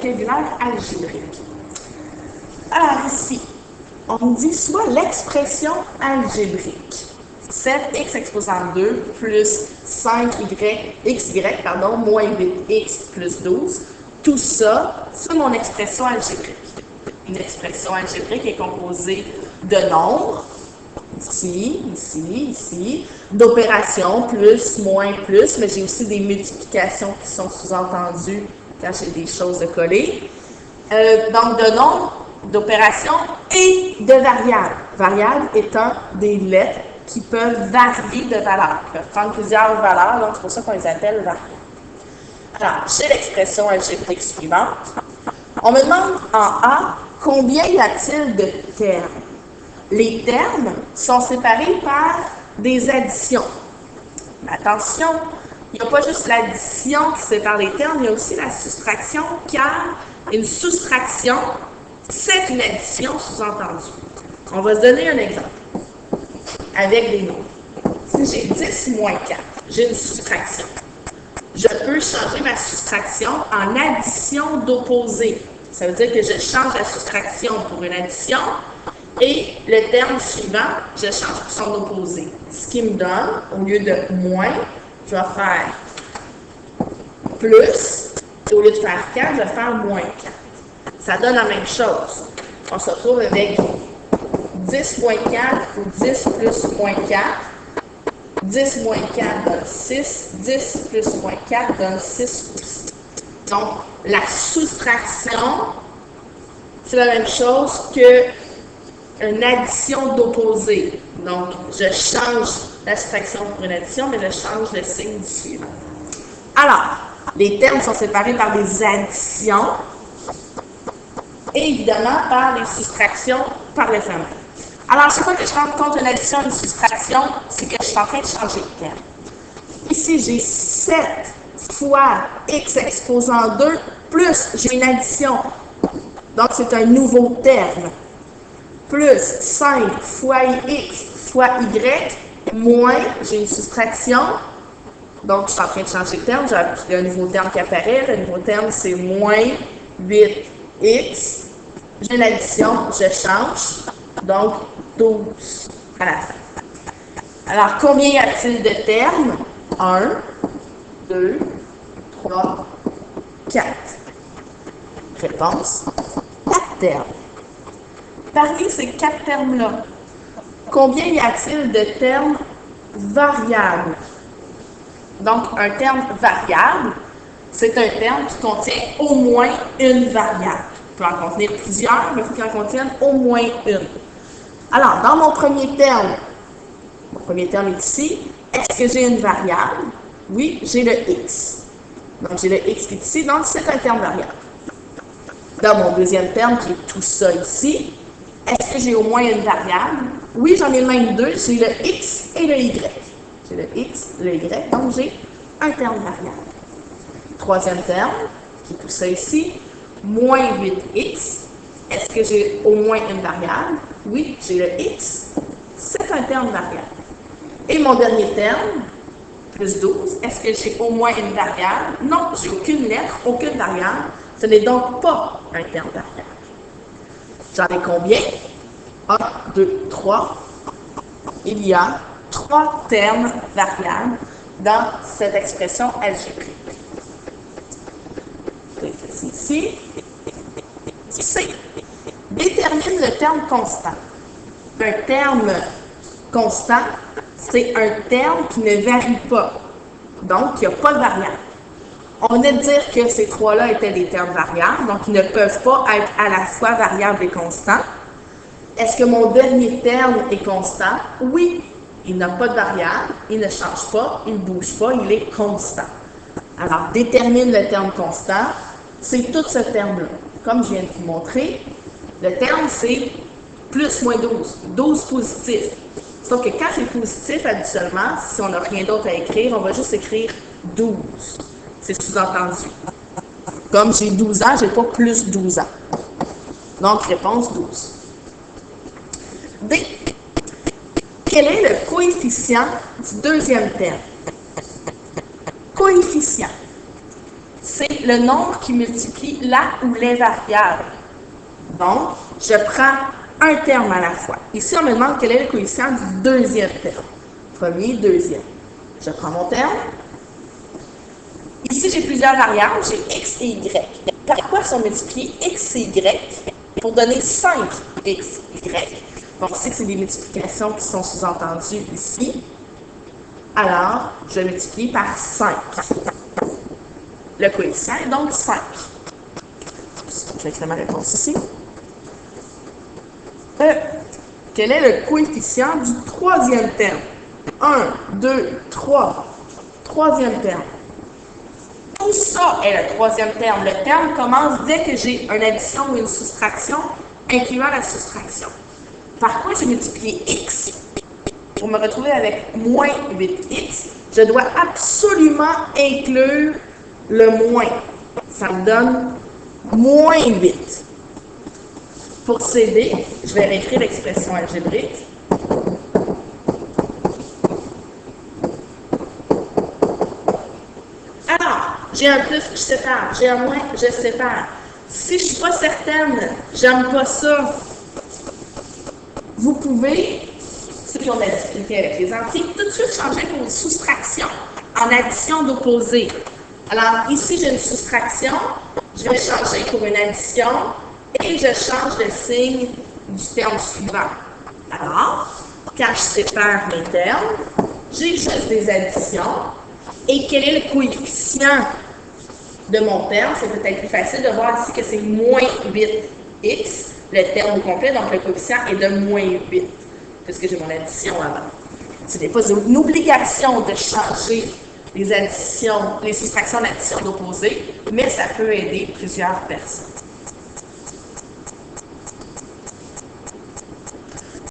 vocabulaire algébrique. Alors ici, on nous dit soit l'expression algébrique. 7x exposant 2 plus 5y, moins 8x plus 12. Tout ça, c'est mon expression algébrique. Une expression algébrique est composée de nombres, ici, d'opérations, plus, moins, plus, mais j'ai aussi des multiplications qui sont sous-entendues quand j'ai des choses de coller. Donc, de nombres, d'opérations et de variables. Variables étant des lettres qui peuvent varier de valeur, qui peuvent prendre plusieurs valeurs, donc c'est pour ça qu'on les appelle variables. Alors, j'ai l'expression algébrique suivante. On me demande en A, combien y a-t-il de termes? Les termes sont séparés par des additions. Attention, il n'y a pas juste l'addition qui sépare les termes, il y a aussi la soustraction, car une soustraction, c'est une addition sous-entendue. On va se donner un exemple avec des nombres. Si j'ai 10 moins 4, j'ai une soustraction. Je peux changer ma soustraction en addition d'opposés. Ça veut dire que je change la soustraction pour une addition et le terme suivant, je change pour son opposé. Ce qui me donne, au lieu de moins, je vais faire plus, et au lieu de faire 4, je vais faire moins 4. Ça donne la même chose. On se retrouve avec 10 moins 4 ou 10 plus moins 4. 10 moins 4 donne 6. 10 plus moins 4 donne 6 aussi. Donc, la soustraction, c'est la même chose qu'une addition d'opposés. Donc, je change la soustraction pour une addition, mais je change le signe du suivant. Alors, les termes sont séparés par des additions et évidemment par les soustractions par les familles. Alors, chaque fois que je rends compte d'une addition et d'une soustraction, c'est que je suis en train de changer de terme. Ici, j'ai 7 fois x exposant 2 plus, j'ai une addition. Donc, c'est un nouveau terme. Plus 5 fois x fois y, moins, j'ai une soustraction. Donc, je suis en train de changer de terme. J'ai un nouveau terme qui apparaît. Le nouveau terme, c'est moins 8x. J'ai une addition, je change. Donc, 12 à la fin. Alors, combien y a-t-il de termes? 1, 2, 3, 4. Réponse, 4 termes. Parmi ces 4 termes-là, combien y a-t-il de termes variables? Donc, un terme variable, c'est un terme qui contient au moins une variable. Il peut en contenir plusieurs, mais il faut qu'il en contienne au moins une. Alors, dans mon premier terme est ici, est-ce que j'ai une variable? Oui, j'ai le x. Donc, j'ai le x qui est ici, donc c'est un terme variable. Dans mon deuxième terme, qui est tout ça ici, est-ce que j'ai au moins une variable? Oui, j'en ai même deux, j'ai le x et le y. J'ai le x, le y, donc j'ai un terme variable. Troisième terme, qui est tout ça ici, moins 8x. Est-ce que j'ai au moins une variable? Oui, j'ai le x. C'est un terme variable. Et mon dernier terme, plus 12, est-ce que j'ai au moins une variable? Non, j'ai aucune lettre, aucune variable. Ce n'est donc pas un terme variable. J'en ai combien? 1, 2, 3. Il y a 3 termes variables dans cette expression algébrique. Ici. C. Détermine le terme constant. Un terme constant, c'est un terme qui ne varie pas. Donc, il n'y a pas de variable. On venait de dire que ces 3-là étaient des termes variables, donc ils ne peuvent pas être à la fois variables et constants. Est-ce que mon dernier terme est constant? Oui. Il n'a pas de variable, il ne change pas, il ne bouge pas, il est constant. Alors, détermine le terme constant, c'est tout ce terme-là. Comme je viens de vous montrer, le terme, c'est plus moins 12, 12 positif. Sauf que quand c'est positif, habituellement, si on n'a rien d'autre à écrire, on va juste écrire 12. C'est sous-entendu. Comme j'ai 12 ans, je n'ai pas plus 12 ans. Donc, réponse 12. D. Quel est le coefficient du deuxième terme? Coefficient. c'est le nombre qui multiplie la ou les variables. Donc, je prends un terme à la fois. Ici, on me demande quel est le coefficient du deuxième terme. Premier, deuxième. Je prends mon terme. Ici, j'ai plusieurs variables. J'ai x et y. Par quoi sont multipliés x et y pour donner 5x, y? Bon, on sait que c'est des multiplications qui sont sous-entendues ici. Alors, je multiplie par 5. Le coefficient est donc 5. Je vais écrire ma réponse ici. Quel est le coefficient du troisième terme? 1, 2, 3. Troisième terme. Tout ça est le troisième terme. Le terme commence dès que j'ai une addition ou une soustraction, incluant la soustraction. Par quoi j'ai multiplié x? Pour me retrouver avec moins 8x, je dois absolument inclure le moins. Ça me donne moins 8. Pour CD, je vais réécrire l'expression algébrique. Alors, j'ai un plus, je sépare. J'ai un moins, je sépare. Si je ne suis pas certaine, j'aime pas ça, vous pouvez, ceux qui ont de la difficulté avec les entiers, tout de suite changer pour une soustraction en addition d'opposés. Alors, ici, j'ai une soustraction, je vais changer pour une addition et je change le signe du terme suivant. Alors, quand je sépare mes termes, j'ai juste des additions. Et quel est le coefficient de mon terme? C'est peut-être plus facile de voir ici que c'est moins 8x, le terme au complet, donc le coefficient est de moins 8, puisque j'ai mon addition avant. Ce n'est pas une obligation de changer les additions, les soustractions d'addition d'opposés, mais ça peut aider plusieurs personnes.